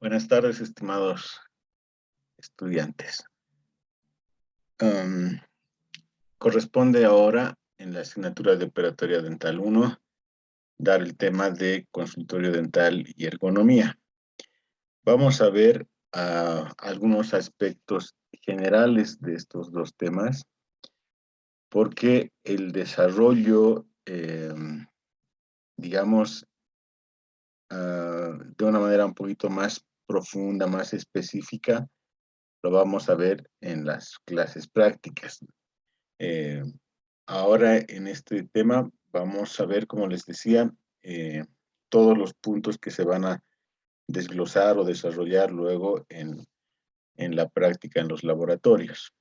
Buenas tardes, estimados estudiantes. Am, Corresponde ahora, en la asignatura de Operatoria Dental 1, dar el tema de consultorio dental y ergonomía. Vamos a ver algunos aspectos generales de estos dos temas, porque el desarrollo, digamos, de una manera un poquito más profunda, más específica, lo vamos a ver en las clases prácticas. Eh, Ahora en este tema vamos a ver, como les decía, todos los puntos que se van a desglosar o desarrollar luego en la práctica en los laboratorios.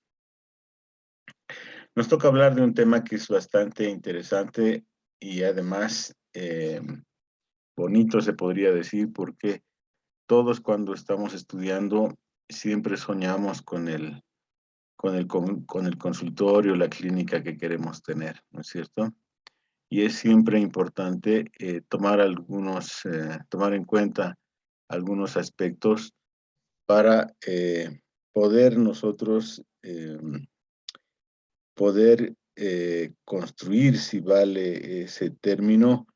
Nos toca hablar de un tema que es bastante interesante y además bonito, se podría decir, porque todos cuando estamos estudiando siempre soñamos con el consultorio, la clínica que queremos tener, ¿no es cierto? Y es siempre importante tomar en cuenta algunos aspectos para poder nosotros construir, si vale ese término,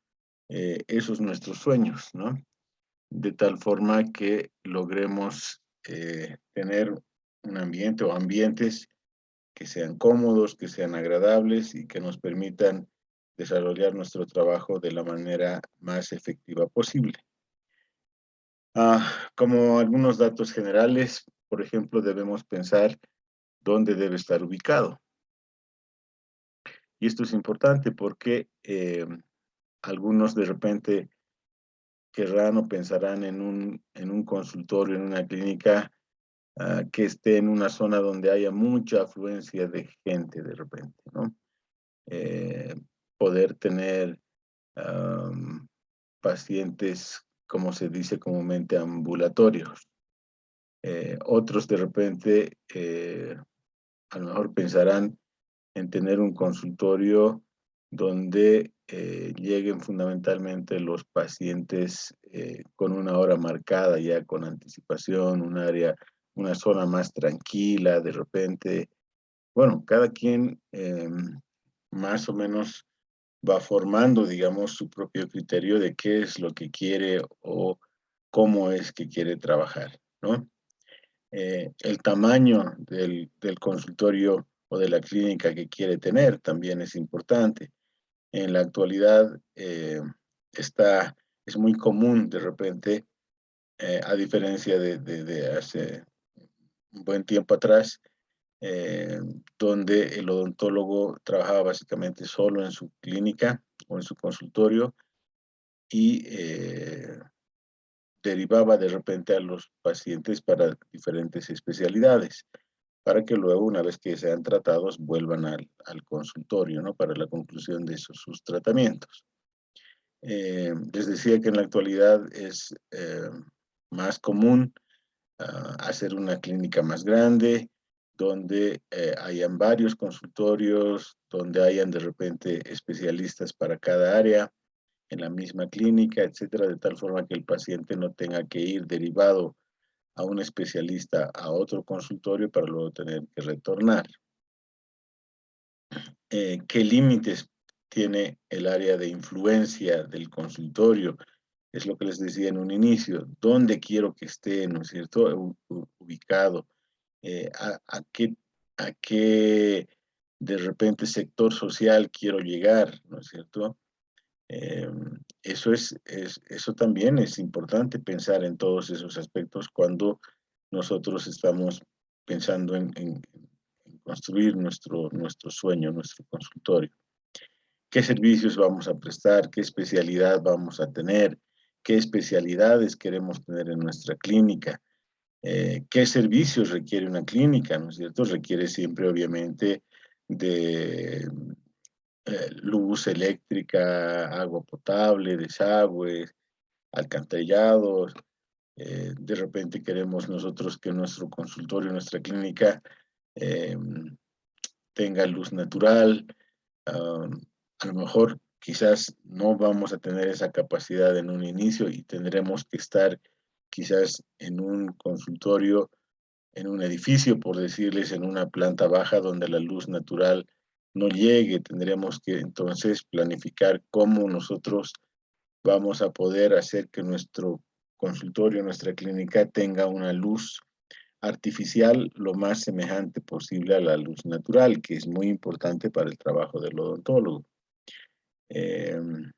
esos nuestros sueños, ¿no? De tal forma que logremos tener un ambiente o ambientes que sean cómodos, que sean agradables y que nos permitan desarrollar nuestro trabajo de la manera más efectiva posible. Como algunos datos generales, por ejemplo, debemos pensar dónde debe estar ubicado. Y esto es importante porque algunos de repente querrán o pensarán en un consultorio, en una clínica que esté en una zona donde haya mucha afluencia de gente de repente, ¿no? Eh, Poder tener pacientes, como se dice comúnmente, ambulatorios. Otros de repente a lo mejor pensarán en tener un consultorio donde lleguen fundamentalmente los pacientes con una hora marcada, ya con anticipación, un área, una zona más tranquila, de repente. Bueno, cada quien más o menos va formando, digamos, su propio criterio de qué es lo que quiere o cómo es que quiere trabajar, ¿no? El tamaño del consultorio o de la clínica que quiere tener también es importante. En la actualidad es muy común de repente, a diferencia de hace un buen tiempo atrás, eh, donde el odontólogo trabajaba básicamente solo en su clínica o en su consultorio y derivaba de repente a los pacientes para diferentes especialidades, para que luego, una vez que sean tratados, vuelvan al consultorio, ¿no? Para la conclusión de sus tratamientos. Les decía que en la actualidad es más común hacer una clínica más grande, donde hayan varios consultorios, donde hayan de repente especialistas para cada área en la misma clínica, etcétera, de tal forma que el paciente no tenga que ir derivado a un especialista a otro consultorio para luego tener que retornar. ¿Qué límites tiene el área de influencia del consultorio? Es lo que les decía en un inicio. ¿Dónde quiero que esté, no es cierto, ubicado? Eh, a, a qué, a qué de repente sector social quiero llegar, ¿no es cierto? Eh, eso también es importante pensar en todos esos aspectos cuando nosotros estamos pensando en construir nuestro sueño, nuestro consultorio. ¿Qué servicios vamos a prestar? ¿Qué especialidad vamos a tener? ¿Qué especialidades queremos tener en nuestra clínica? ¿Qué servicios requiere una clínica? ¿No es cierto? Requiere siempre, obviamente, de luz eléctrica, agua potable, desagües, alcantarillados. De repente queremos nosotros que nuestro consultorio, nuestra clínica, eh, tenga luz natural. A lo mejor quizás no vamos a tener esa capacidad en un inicio y tendremos que estar quizás en un consultorio, en un edificio, por decirles, en una planta baja donde la luz natural no llegue. Tendremos que entonces planificar cómo nosotros vamos a poder hacer que nuestro consultorio, nuestra clínica tenga una luz artificial lo más semejante posible a la luz natural, que es muy importante para el trabajo del odontólogo. Em,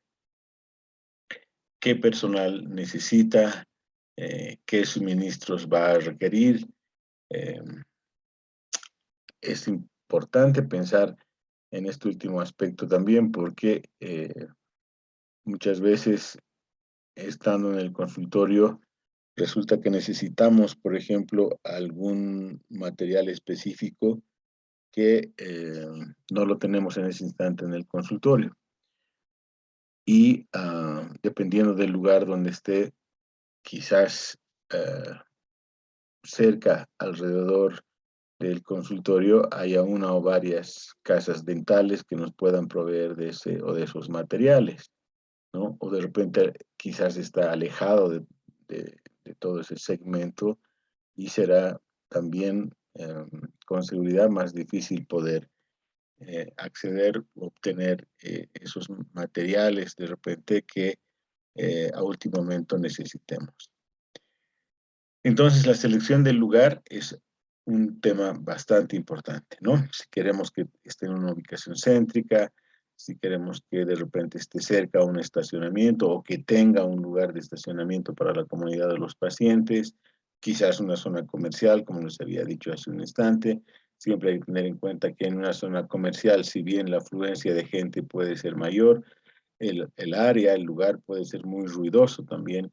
¿Qué personal necesita? ¿Qué suministros va a requerir? Em, es importante pensar en este último aspecto también porque muchas veces estando en el consultorio resulta que necesitamos, por ejemplo, algún material específico que no lo tenemos en ese instante en el consultorio. Y dependiendo del lugar donde esté, quizás cerca, alrededor del consultorio, haya una o varias casas dentales que nos puedan proveer de ese o de esos materiales, ¿no? O de repente quizás está alejado de todo ese segmento y será también con seguridad más difícil poder acceder, obtener esos materiales de repente que a último momento necesitemos. Entonces, la selección del lugar es un tema bastante importante, ¿no? Si queremos que esté en una ubicación céntrica, si queremos que de repente esté cerca a un estacionamiento o que tenga un lugar de estacionamiento para la comunidad de los pacientes, quizás una zona comercial, como les había dicho hace un instante. Siempre hay que tener en cuenta que en una zona comercial, si bien la afluencia de gente puede ser mayor, el área, el lugar puede ser muy ruidoso también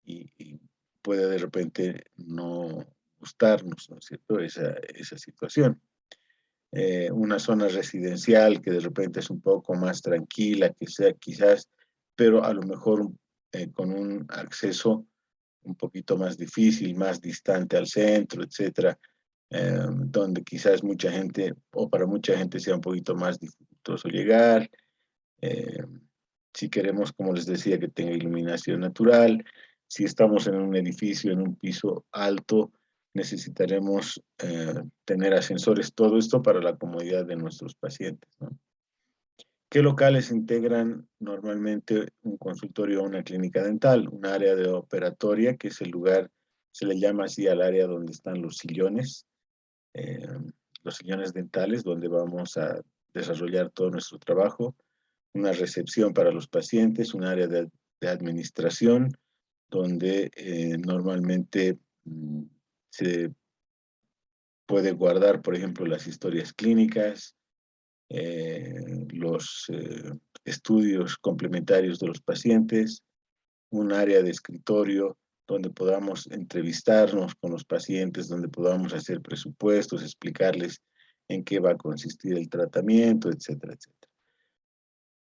y puede de repente no gustarnos, ¿no es cierto?, esa situación. Una zona residencial que de repente es un poco más tranquila, que sea quizás, pero a lo mejor con un acceso un poquito más difícil, más distante al centro, etcétera, donde quizás mucha gente, o para mucha gente sea un poquito más dificultoso llegar. eh, si queremos, como les decía, que tenga iluminación natural, si estamos en un edificio, en un piso alto, necesitaremos tener ascensores, todo esto para la comodidad de nuestros pacientes, ¿no? ¿Qué locales integran normalmente un consultorio o una clínica dental? Un área de operatoria, que es el lugar, se le llama así al área donde están eh, los sillones dentales, donde vamos a desarrollar todo nuestro trabajo. Una recepción para los pacientes, un área de administración, donde normalmente se puede guardar, por ejemplo, las historias clínicas, los estudios complementarios de los pacientes, un área de escritorio donde podamos entrevistarnos con los pacientes, donde podamos hacer presupuestos, explicarles en qué va a consistir el tratamiento, etcétera, etcétera.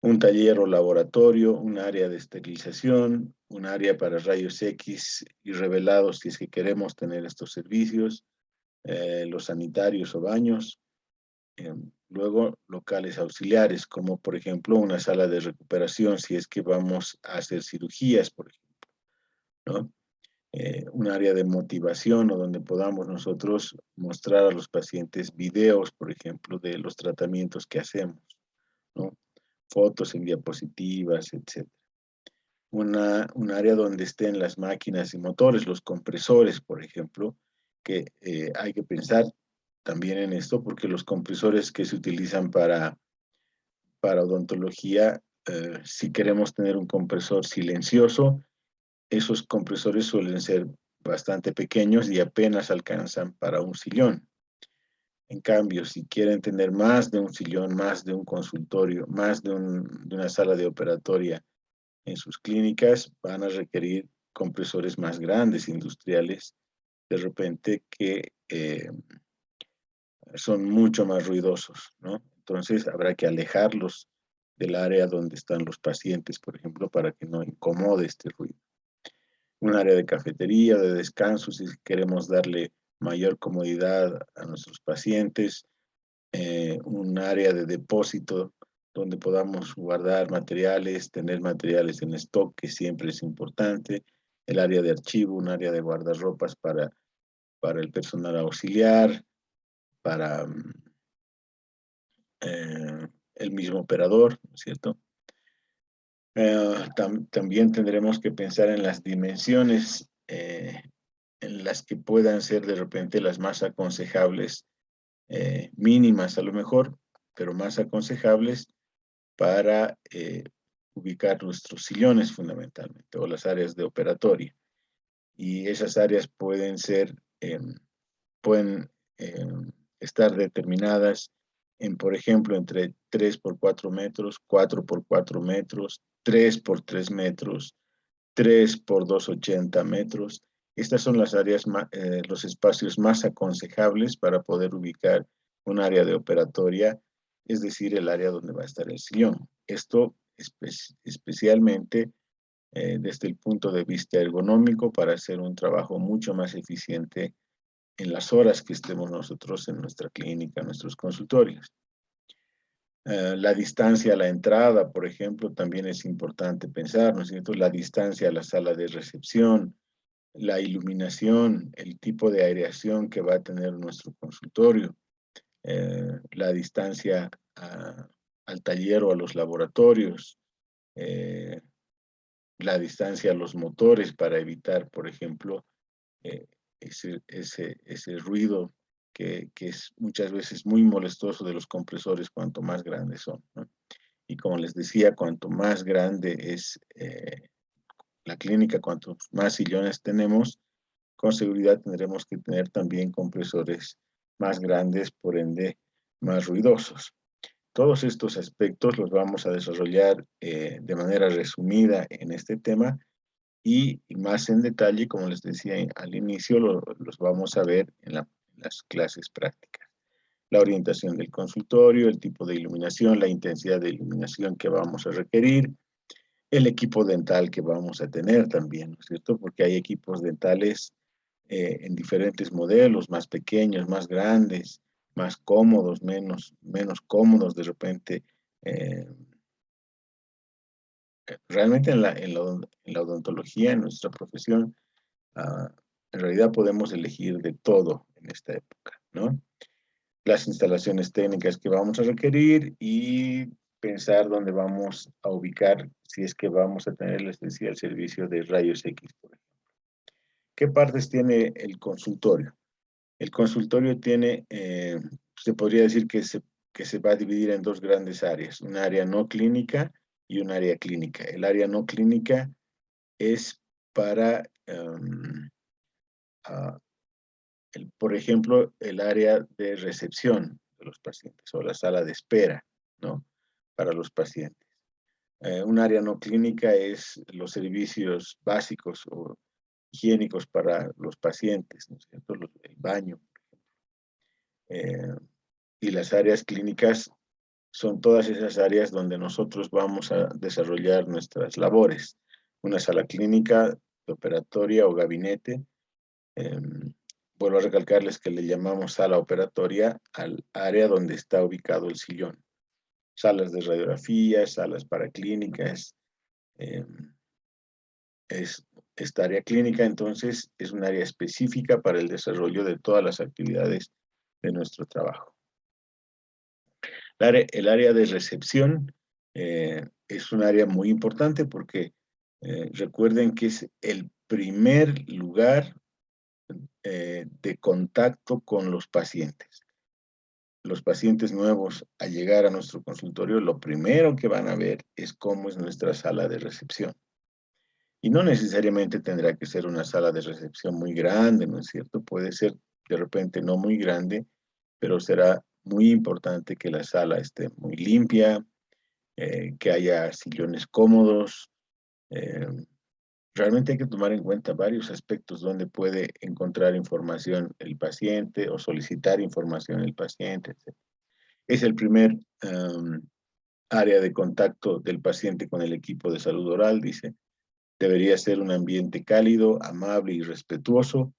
Un taller o laboratorio, un área de esterilización, un área para rayos X y revelados si es que queremos tener estos servicios, los sanitarios o baños. Luego, locales auxiliares, como por ejemplo una sala de recuperación si es que vamos a hacer cirugías, por ejemplo, ¿no? Un área de motivación o donde podamos nosotros mostrar a los pacientes videos, por ejemplo, de los tratamientos que hacemos, ¿no? Fotos en diapositivas, etc. Un área donde estén las máquinas y motores, los compresores, por ejemplo, que hay que pensar también en esto porque los compresores que se utilizan para odontología, si queremos tener un compresor silencioso, esos compresores suelen ser bastante pequeños y apenas alcanzan para un sillón. En cambio, si quieren tener más de un sillón, más de un consultorio, más de una sala de operatoria en sus clínicas, van a requerir compresores más grandes, industriales, de repente que son mucho más ruidosos, ¿no? Entonces habrá que alejarlos del área donde están los pacientes, por ejemplo, para que no incomode este ruido. Un área de cafetería, de descanso, si queremos darle mayor comodidad a nuestros pacientes, un área de depósito donde podamos guardar materiales, tener materiales en stock, que siempre es importante, el área de archivo, un área de guardarropas para el personal auxiliar, para el mismo operador, ¿no es cierto? También tendremos que pensar en las dimensiones en las que puedan ser de repente las más aconsejables, mínimas a lo mejor, pero más aconsejables para ubicar nuestros sillones fundamentalmente, o las áreas de operatoria. Y esas áreas pueden ser, pueden estar determinadas en, por ejemplo, entre 3 por 4 metros, 4 por 4 metros, 3 por 3 metros, 3 por 2,80 metros. Estas son las áreas, los espacios más aconsejables para poder ubicar un área de operatoria, es decir, el área donde va a estar el sillón. Esto especialmente desde el punto de vista ergonómico para hacer un trabajo mucho más eficiente en las horas que estemos nosotros en nuestra clínica, en nuestros consultorios. La distancia a la entrada, por ejemplo, también es importante pensar, ¿no es cierto? La distancia a la sala de recepción, la iluminación, el tipo de aireación que va a tener nuestro consultorio, la distancia al taller o a los laboratorios, la distancia a los motores para evitar, por ejemplo, eh, ese ruido que es muchas veces muy molestoso de los compresores cuanto más grandes son, ¿no? Y como les decía, cuanto más grande es la clínica, cuanto más sillones tenemos, con seguridad tendremos que tener también compresores más grandes, por ende, más ruidosos. Todos estos aspectos los vamos a desarrollar de manera resumida en este tema y más en detalle, como les decía al inicio, los vamos a ver en las clases prácticas. La orientación del consultorio, el tipo de iluminación, la intensidad de iluminación que vamos a requerir, el equipo dental que vamos a tener también, ¿no es cierto? Porque hay equipos dentales en diferentes modelos, más pequeños, más grandes, más cómodos, menos cómodos de repente. Eh, realmente en la odontología, en nuestra profesión, en realidad podemos elegir de todo en esta época, ¿no? Las instalaciones técnicas que vamos a requerir y pensar dónde vamos a ubicar si es que vamos a tener, les decía, el servicio de rayos X, por ejemplo. ¿Qué partes tiene el consultorio? El consultorio tiene, se podría decir que se va a dividir en dos grandes áreas, un área no clínica y un área clínica. El área no clínica es para, por ejemplo, el área de recepción de los pacientes o la sala de espera, ¿no? Para los pacientes. Un área no clínica es los servicios básicos o higiénicos para los pacientes, ¿no es cierto? El baño. Y las áreas clínicas son todas esas áreas donde nosotros vamos a desarrollar nuestras labores. Una sala clínica, de operatoria o gabinete. Vuelvo a recalcarles que le llamamos sala operatoria al área donde está ubicado el sillón. Salas de radiografía, salas para clínicas. Esta área clínica, entonces, es un área específica para el desarrollo de todas las actividades de nuestro trabajo. El área de recepción es un área muy importante porque recuerden que es el primer lugar de contacto con los pacientes. Los pacientes nuevos, al llegar a nuestro consultorio, lo primero que van a ver es cómo es nuestra sala de recepción. Y no necesariamente tendrá que ser una sala de recepción muy grande, ¿no es cierto? Puede ser de repente no muy grande, pero será muy importante que la sala esté muy limpia, que haya sillones cómodos. eh, Realmente hay que tomar en cuenta varios aspectos donde puede encontrar información el paciente o solicitar información el paciente, etc. Es el primer área de contacto del paciente con el equipo de salud oral, dice. Debería ser un ambiente cálido, amable y respetuoso.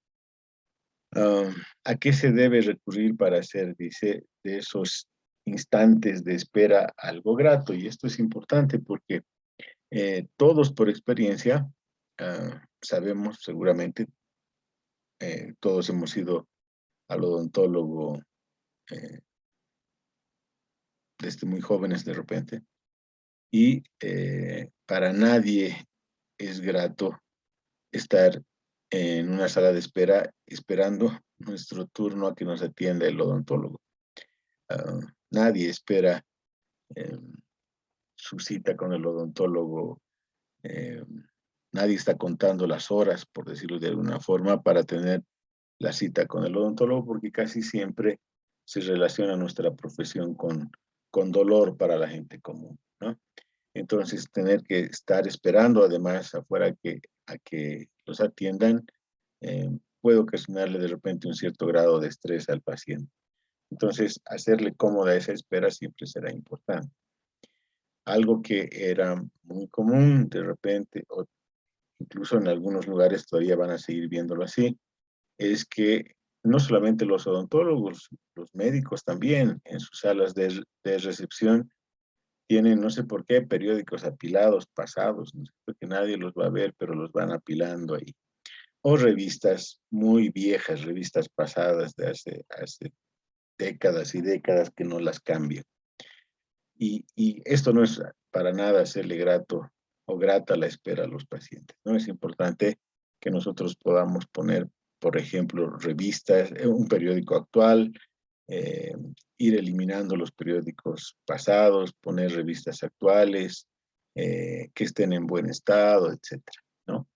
¿A qué se debe recurrir para hacer, dice, de esos instantes de espera algo grato? Y esto es importante porque todos por experiencia sabemos seguramente, todos hemos ido al odontólogo desde muy jóvenes de repente, y para nadie es grato estar en una sala de espera esperando nuestro turno a que nos atienda el odontólogo. Nadie espera eh, su cita con el odontólogo. eh, Nadie está contando las horas, por decirlo de alguna forma, para tener la cita con el odontólogo, porque casi siempre se relaciona nuestra profesión con dolor para la gente común, ¿no? Entonces, tener que estar esperando además afuera a que los atiendan, eh, puede ocasionarle de repente un cierto grado de estrés al paciente. Entonces, hacerle cómoda esa espera siempre será importante. Algo que era muy común de repente, o incluso en algunos lugares todavía van a seguir viéndolo así, es que no solamente los odontólogos, los médicos también en sus salas de recepción tienen, no sé por qué, periódicos apilados, pasados, no sé por qué nadie los va a ver, pero los van apilando ahí. O revistas muy viejas, revistas pasadas de hace décadas y décadas que no las cambian. Y esto no es para nada hacerle grato o grata la espera a los pacientes, ¿no? Es importante que nosotros podamos poner, por ejemplo, revistas, un periódico actual, eh, ir eliminando los periódicos pasados, poner revistas actuales, que estén en buen estado, etcétera, ¿no?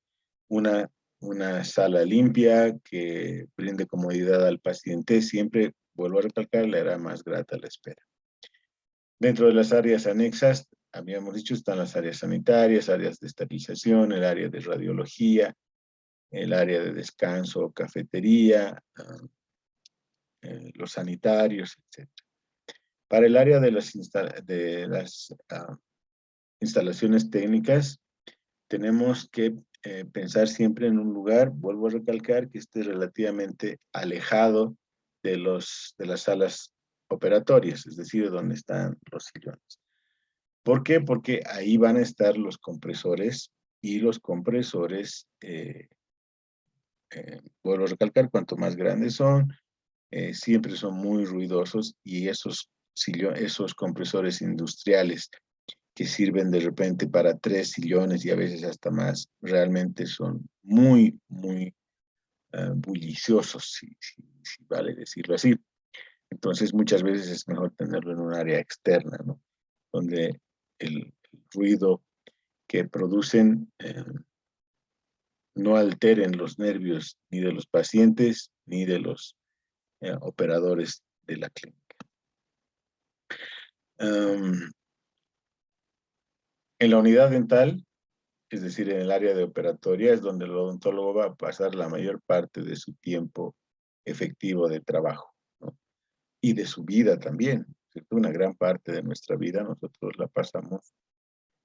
Una, una sala limpia que brinde comodidad al paciente siempre, vuelvo a recalcar, le hará más grata la espera. Dentro de las áreas anexas, habíamos dicho, están las áreas sanitarias, áreas de esterilización, el área de radiología, el área de descanso, cafetería, los sanitarios, etc. Para el área de las instalaciones técnicas, tenemos que pensar siempre en un lugar, vuelvo a recalcar, que esté relativamente alejado de las salas operatorias, es decir, donde están los sillones. ¿Por qué? Porque ahí van a estar los compresores, y los compresores, vuelvo a recalcar, cuanto más grandes son, siempre son muy ruidosos, y esos compresores industriales que sirven de repente para 3 sillones y a veces hasta más, realmente son muy, muy bulliciosos, si vale decirlo así. Entonces, muchas veces es mejor tenerlo en un área externa, ¿no? Donde el ruido que producen no alteren los nervios ni de los pacientes ni de los operadores de la clínica. En la unidad dental, es decir, en el área de operatoria, es donde el odontólogo va a pasar la mayor parte de su tiempo efectivo de trabajo, ¿no? Y de su vida también, ¿cierto? Una gran parte de nuestra vida nosotros la pasamos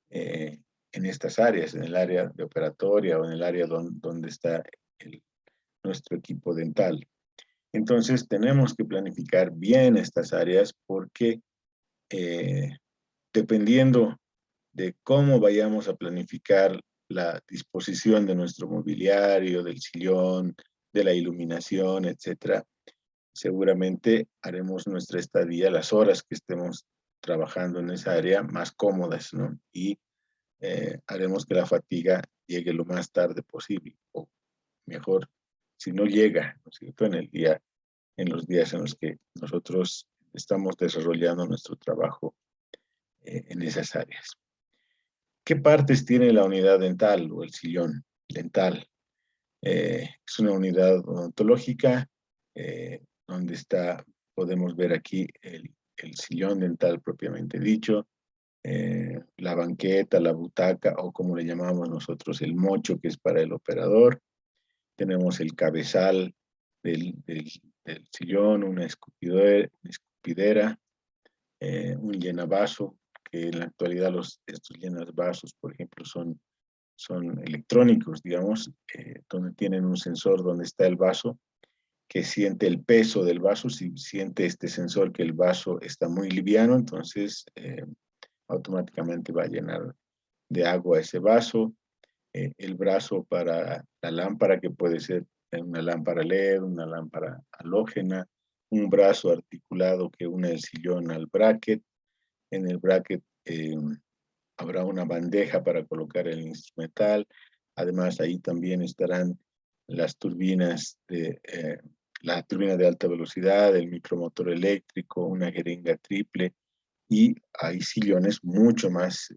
en estas áreas, en el área de operatoria o en el área donde está nuestro equipo dental. Entonces tenemos que planificar bien estas áreas, porque dependiendo de cómo vayamos a planificar la disposición de nuestro mobiliario, del sillón, de la iluminación, etcétera, seguramente haremos nuestra estadía, las horas que estemos trabajando en esa área, más cómodas, ¿no? Y haremos que la fatiga llegue lo más tarde posible, o mejor, si no llega, ¿no es cierto?, en los días en los que nosotros estamos desarrollando nuestro trabajo en esas áreas. ¿Qué partes tiene la unidad dental o el sillón dental? Es una unidad odontológica donde podemos ver aquí el sillón dental propiamente dicho, la banqueta, la butaca, o como le llamamos nosotros, el mocho, que es para el operador. Tenemos el cabezal del sillón, una escupidera, un llenavaso, que en la actualidad estos llenavasos, por ejemplo, son electrónicos, digamos, donde tienen un sensor donde está el vaso, que siente el peso del vaso. Si siente este sensor que el vaso está muy liviano, entonces automáticamente va a llenar de agua ese vaso. el brazo para la lámpara, que puede ser una lámpara LED, una lámpara halógena, un brazo articulado que une el sillón al bracket. En el bracket habrá una bandeja para colocar el instrumental. Además, ahí también estarán las turbinas la turbina de alta velocidad, el micromotor eléctrico, una jeringa triple, y hay sillones mucho más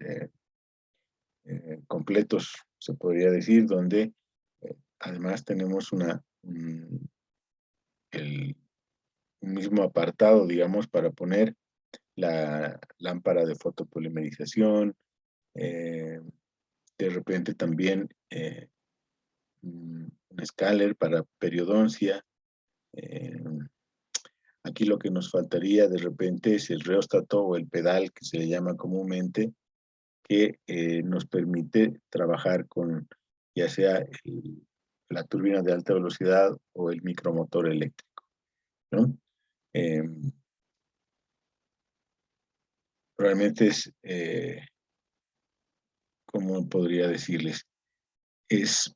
completos, se podría decir, donde además tenemos el mismo apartado, digamos, para poner la lámpara de fotopolimerización, de repente también un escáner para periodoncia. Aquí lo que nos faltaría de repente es el reóstato o el pedal, que se le llama comúnmente, que nos permite trabajar con ya sea la turbina de alta velocidad o el micromotor eléctrico, ¿no? Realmente es, ¿cómo podría decirles? Es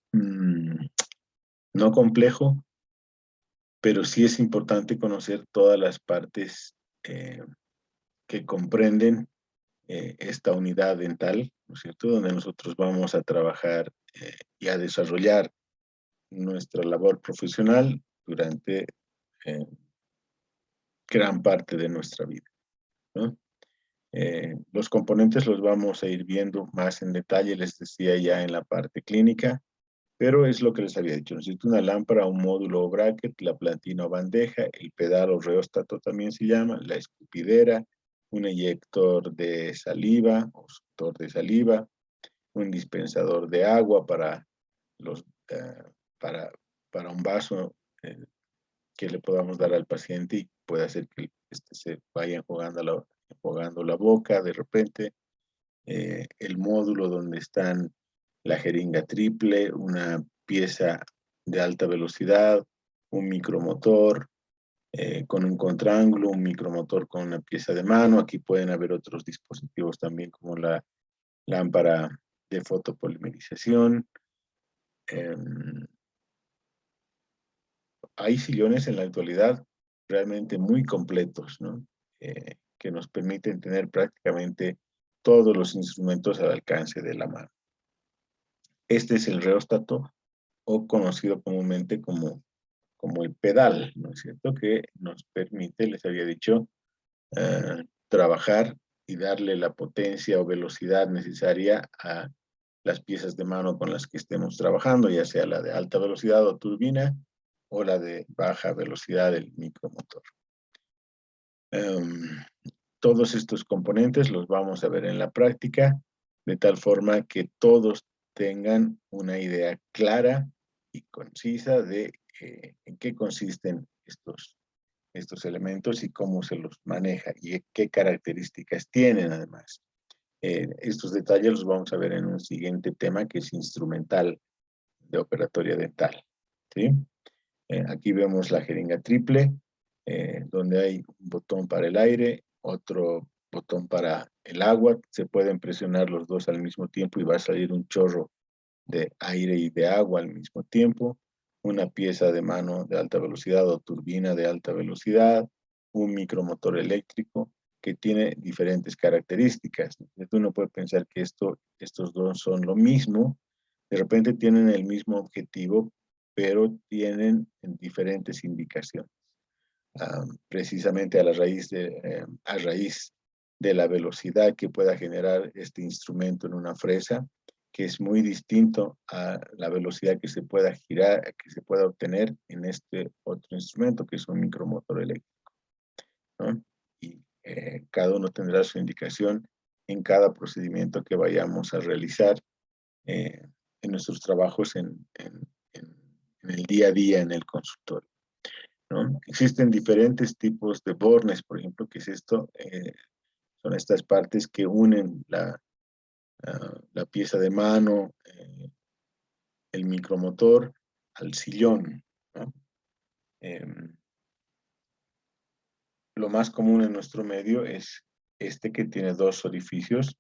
no complejo, pero sí es importante conocer todas las partes que comprenden esta unidad dental, ¿no es cierto?, donde nosotros vamos a trabajar y a desarrollar nuestra labor profesional durante gran parte de nuestra vida, ¿no? Los componentes los vamos a ir viendo más en detalle, les decía ya en la parte clínica, pero es lo que les había dicho. Necesito una lámpara, un módulo o bracket, la platina o bandeja, el pedal o reóstato también se llama, la escupidera, un eyector de saliva o suctor de saliva, un dispensador de agua los, eh, para, para un vaso que le podamos dar al paciente y puede hacer que se vaya enjuagando la boca de repente. El módulo donde están la jeringa triple, una pieza de alta velocidad, un micromotor con un contraángulo, un micromotor con una pieza de mano. Aquí pueden haber otros dispositivos también como la lámpara de fotopolimerización. Hay sillones en la actualidad realmente muy completos, ¿no? Que nos permiten tener prácticamente todos los instrumentos al alcance de la mano. Este es el reóstato, o conocido comúnmente como el pedal, ¿no es cierto?, que nos permite, les había dicho, trabajar y darle la potencia o velocidad necesaria a las piezas de mano con las que estemos trabajando, ya sea la de alta velocidad o turbina, o la de baja velocidad del micromotor. Todos estos componentes los vamos a ver en la práctica, de tal forma que todos tengan una idea clara y concisa de en qué consisten estos elementos y cómo se los maneja y qué características tienen además. Estos detalles los vamos a ver en un siguiente tema, que es instrumental de operatoria dental, ¿sí? Aquí vemos la jeringa triple, donde hay un botón para el aire, otro botón para el agua. Se pueden presionar los dos al mismo tiempo y va a salir un chorro de aire y de agua al mismo tiempo. Una pieza de mano de alta velocidad o turbina de alta velocidad, un micromotor eléctrico que tiene diferentes características. Uno puede pensar que estos dos son lo mismo, de repente tienen el mismo objetivo, pero tienen diferentes indicaciones. Precisamente a raíz de la velocidad que pueda generar este instrumento en una fresa, que es muy distinto a la velocidad que se pueda girar, que se pueda obtener en este otro instrumento, que es un micromotor eléctrico, ¿no? Y cada uno tendrá su indicación en cada procedimiento que vayamos a realizar en nuestros trabajos en el día a día en el consultorio, ¿no? Existen diferentes tipos de bornes, por ejemplo, que es esto, son estas partes que unen la pieza de mano, el micromotor al sillón, ¿no? Lo más común en nuestro medio es este, que tiene dos orificios,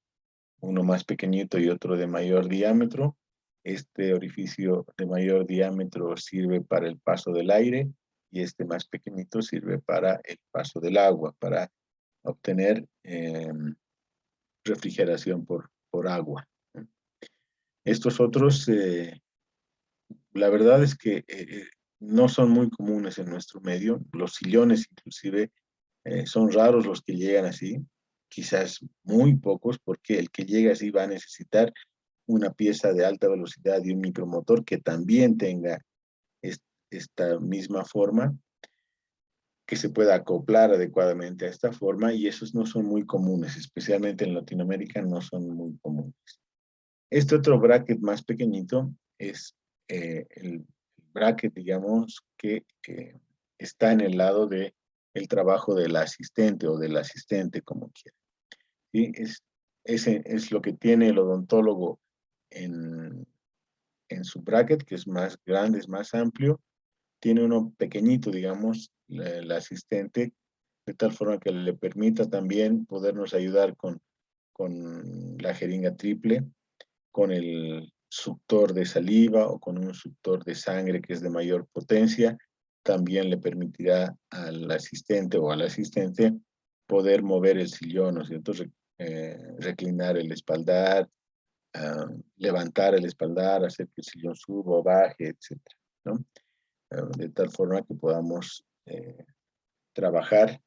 uno más pequeñito y otro de mayor diámetro, Este orificio de mayor diámetro sirve para el paso del aire y este más pequeñito sirve para el paso del agua, para obtener refrigeración por agua. Estos otros, la verdad es que no son muy comunes en nuestro medio. Los sillones inclusive son raros los que llegan así, quizás muy pocos, porque el que llega así va a necesitar una pieza de alta velocidad y un micromotor que también tenga esta misma forma, que se pueda acoplar adecuadamente a esta forma, y esos no son muy comunes, especialmente en Latinoamérica no son muy comunes. Este otro bracket más pequeñito es el bracket, digamos, que está en el lado de el trabajo del asistente o del asistente, como quiera. ¿Sí? Ese es lo que tiene el odontólogo en su bracket, que es más grande, es más amplio. Tiene uno pequeñito, digamos, el asistente, de tal forma que le permita también podernos ayudar con la jeringa triple, con el suctor de saliva o con un suctor de sangre que es de mayor potencia. También le permitirá al asistente o al asistente poder mover el sillón, ¿no es cierto? Reclinar el espaldar, levantar el espaldar, hacer que el sillón suba o baje, etcétera, ¿no? De tal forma que podamos trabajar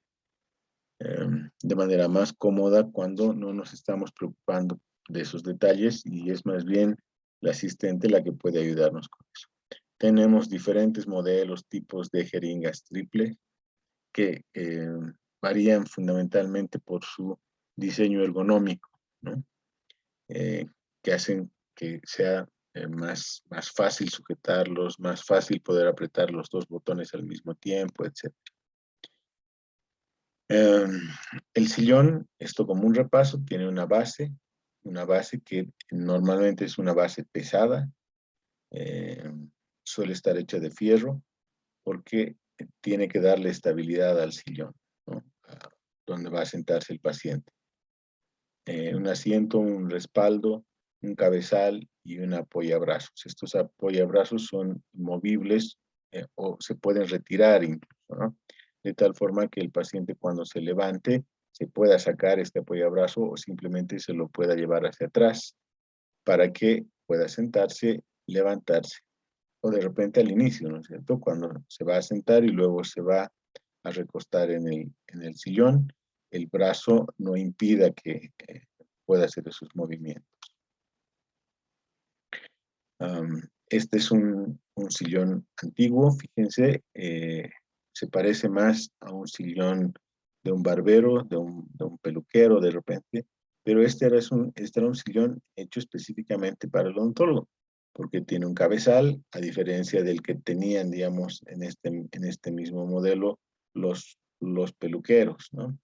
de manera más cómoda cuando no nos estamos preocupando de esos detalles y es más bien la asistente la que puede ayudarnos con eso. Tenemos diferentes modelos, tipos de jeringas triple que varían fundamentalmente por su diseño ergonómico, ¿no? Que hacen que sea más fácil sujetarlos, más fácil poder apretar los dos botones al mismo tiempo, etc. El sillón, esto como un repaso, tiene una base que normalmente es una base pesada, suele estar hecha de fierro, porque tiene que darle estabilidad al sillón, ¿no? Donde va a sentarse el paciente. Un asiento, un respaldo, un cabezal y un apoyabrazos. Estos apoyabrazos son movibles o se pueden retirar incluso, ¿no? De tal forma que el paciente cuando se levante se pueda sacar este apoyabrazo o simplemente se lo pueda llevar hacia atrás para que pueda sentarse, levantarse. O de repente al inicio, ¿no es cierto? Cuando se va a sentar y luego se va a recostar en el sillón, el brazo no impida que pueda hacer esos movimientos. Este es un sillón antiguo, fíjense, se parece más a un sillón de un barbero, de un peluquero de repente, pero este era un sillón hecho específicamente para el odontólogo, porque tiene un cabezal, a diferencia del que tenían, digamos, en este mismo modelo los peluqueros, ¿no?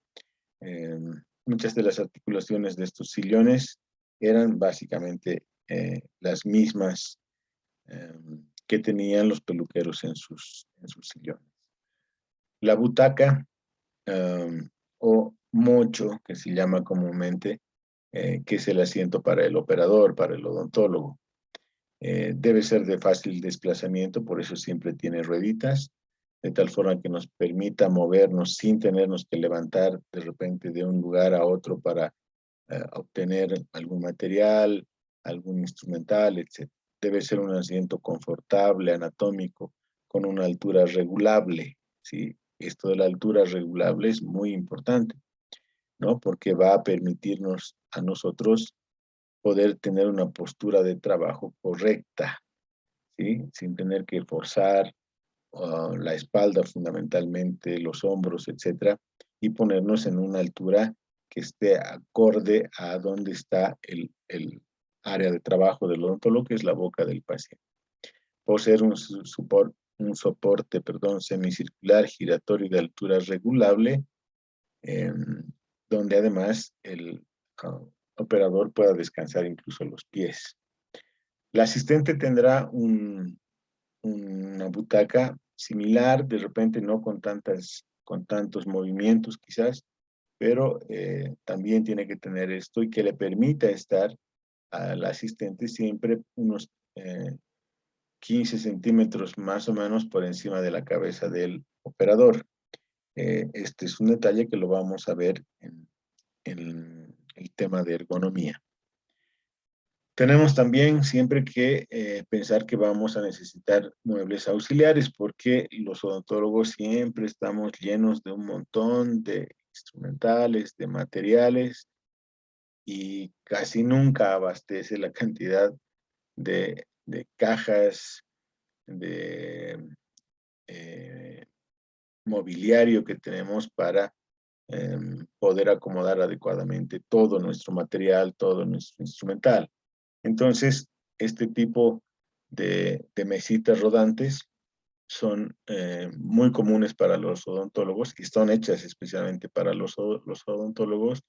Muchas de las articulaciones de estos sillones eran básicamente las mismas que tenían los peluqueros en sus sillones. La butaca o mocho, que se llama comúnmente, que es el asiento para el operador, para el odontólogo. Debe ser de fácil desplazamiento, por eso siempre tiene rueditas, de tal forma que nos permita movernos sin tenernos que levantar de repente de un lugar a otro para obtener algún material, algún instrumental, etc. Debe ser un asiento confortable, anatómico, con una altura regulable, ¿sí? Esto de la altura regulable es muy importante, ¿no? Porque va a permitirnos a nosotros poder tener una postura de trabajo correcta, ¿sí? Sin tener que forzar la espalda fundamentalmente, los hombros, etcétera, y ponernos en una altura que esté acorde a donde está el área de trabajo del odontólogo, que es la boca del paciente. Poseer un soporte, semicircular, giratorio de altura regulable, eh, donde además el operador pueda descansar incluso los pies. La asistente tendrá una butaca similar, de repente no con tantos movimientos quizás, pero también tiene que tener esto y que le permita estar al asistente siempre unos 15 centímetros más o menos por encima de la cabeza del operador. Este es un detalle que lo vamos a ver en el tema de ergonomía. Tenemos también siempre que pensar que vamos a necesitar muebles auxiliares porque los odontólogos siempre estamos llenos de un montón de instrumentales, de materiales y casi nunca abastece la cantidad de cajas, de mobiliario que tenemos para poder acomodar adecuadamente todo nuestro material, todo nuestro instrumental. Entonces, este tipo de mesitas rodantes son muy comunes para los odontólogos y son hechas especialmente para los odontólogos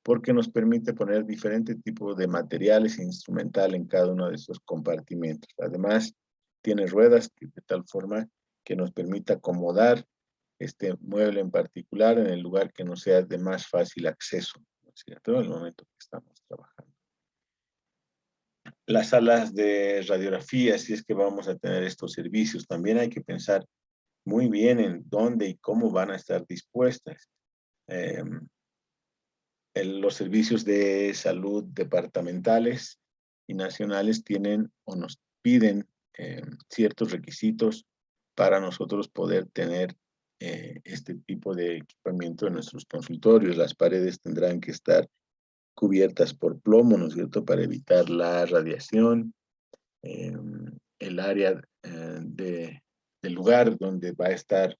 porque nos permite poner diferente tipo de materiales e instrumental en cada uno de esos compartimentos. Además, tiene ruedas de tal forma que nos permita acomodar este mueble en particular en el lugar que nos sea de más fácil acceso, ¿no es cierto?, en el momento que estamos trabajando. Las salas de radiografía, si es que vamos a tener estos servicios, también hay que pensar muy bien en dónde y cómo van a estar dispuestas. Los servicios de salud departamentales y nacionales tienen o nos piden ciertos requisitos para nosotros poder tener este tipo de equipamiento en nuestros consultorios. Las paredes tendrán que estar cubiertas por plomo, ¿no es cierto?, para evitar la radiación. El área del lugar donde va a estar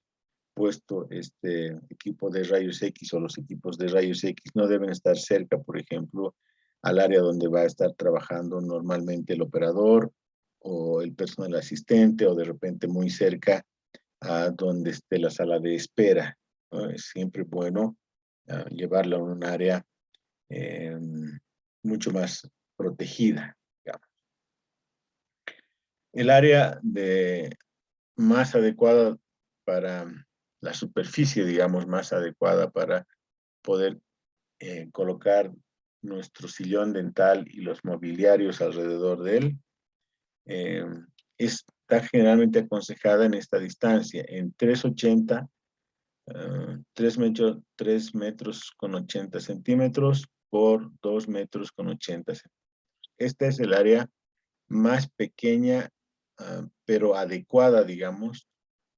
puesto este equipo de rayos X o los equipos de rayos X no deben estar cerca, por ejemplo, al área donde va a estar trabajando normalmente el operador o el personal asistente o de repente muy cerca a donde esté la sala de espera, ¿no? Es siempre bueno llevarla a un área eh, mucho más protegida, digamos. El área más adecuada para la superficie, digamos, más adecuada para poder colocar nuestro sillón dental y los mobiliarios alrededor de él, está generalmente aconsejada en esta distancia, en 3,80, 3 metros con 80 centímetros por 2 metros con 80 centímetros. Esta es el área más pequeña, pero adecuada, digamos,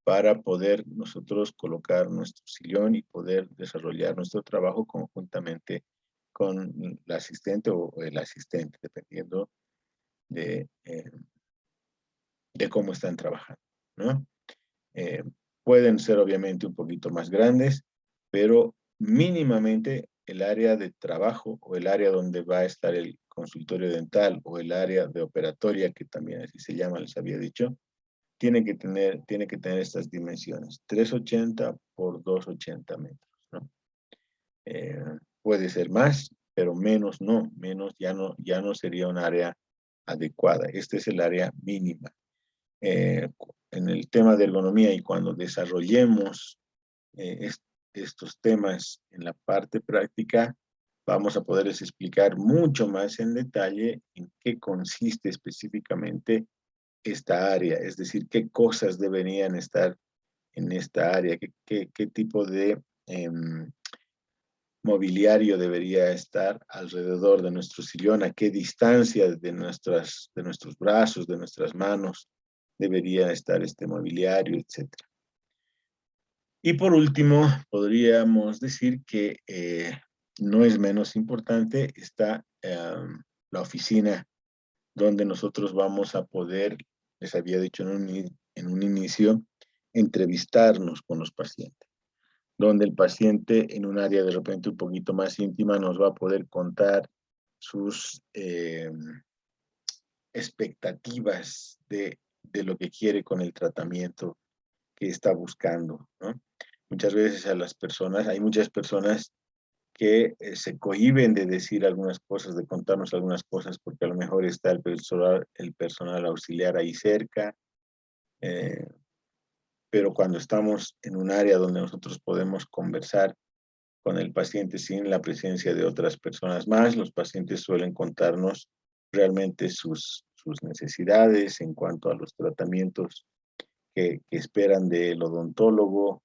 para poder nosotros colocar nuestro sillón y poder desarrollar nuestro trabajo conjuntamente con la asistente o el asistente, dependiendo de, de cómo están trabajando, ¿no? Eh, pueden ser obviamente un poquito más grandes, pero mínimamente el área de trabajo o el área donde va a estar el consultorio dental o el área de operatoria, que también así se llama, les había dicho, tiene que tener estas dimensiones, 3,80 por 2,80 metros, ¿no? Puede ser más, pero menos no, menos ya no sería un área adecuada. Este es el área mínima. En el tema de ergonomía y cuando desarrollemos estos temas en la parte práctica, vamos a poderles explicar mucho más en detalle en qué consiste específicamente esta área, es decir, qué cosas deberían estar en esta área, qué tipo de mobiliario debería estar alrededor de nuestro sillón, a qué distancia de nuestros brazos, de nuestras manos debería estar este mobiliario, etc. Y por último, podríamos decir que no es menos importante está la oficina donde nosotros vamos a poder, les había dicho en un inicio, entrevistarnos con los pacientes, donde el paciente en un área de repente un poquito más íntima nos va a poder contar sus expectativas de lo que quiere con el tratamiento que está buscando, ¿no? Muchas veces hay muchas personas que se cohíben de decir algunas cosas, de contarnos algunas cosas, porque a lo mejor está el personal auxiliar ahí cerca, pero cuando estamos en un área donde nosotros podemos conversar con el paciente sin la presencia de otras personas más, los pacientes suelen contarnos realmente sus sus necesidades en cuanto a los tratamientos que esperan del odontólogo.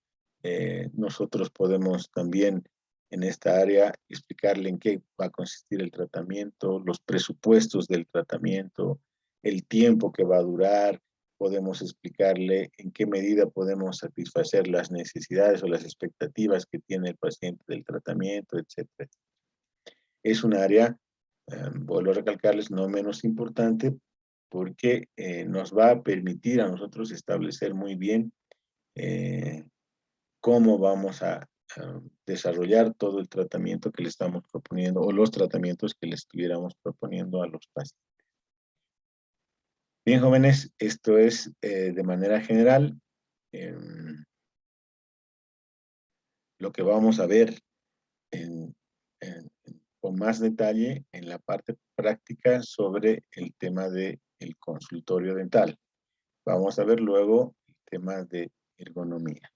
Nosotros podemos también en esta área explicarle en qué va a consistir el tratamiento, los presupuestos del tratamiento, el tiempo que va a durar. Podemos explicarle en qué medida podemos satisfacer las necesidades o las expectativas que tiene el paciente del tratamiento, etcétera. Es un área, vuelvo a recalcarles, no menos importante, porque nos va a permitir a nosotros establecer muy bien cómo vamos a desarrollar todo el tratamiento que le estamos proponiendo o los tratamientos que le estuviéramos proponiendo a los pacientes. Bien, jóvenes, esto es de manera general lo que vamos a ver en, con más detalle en la parte práctica sobre el tema del consultorio dental. Vamos a ver luego el tema de ergonomía.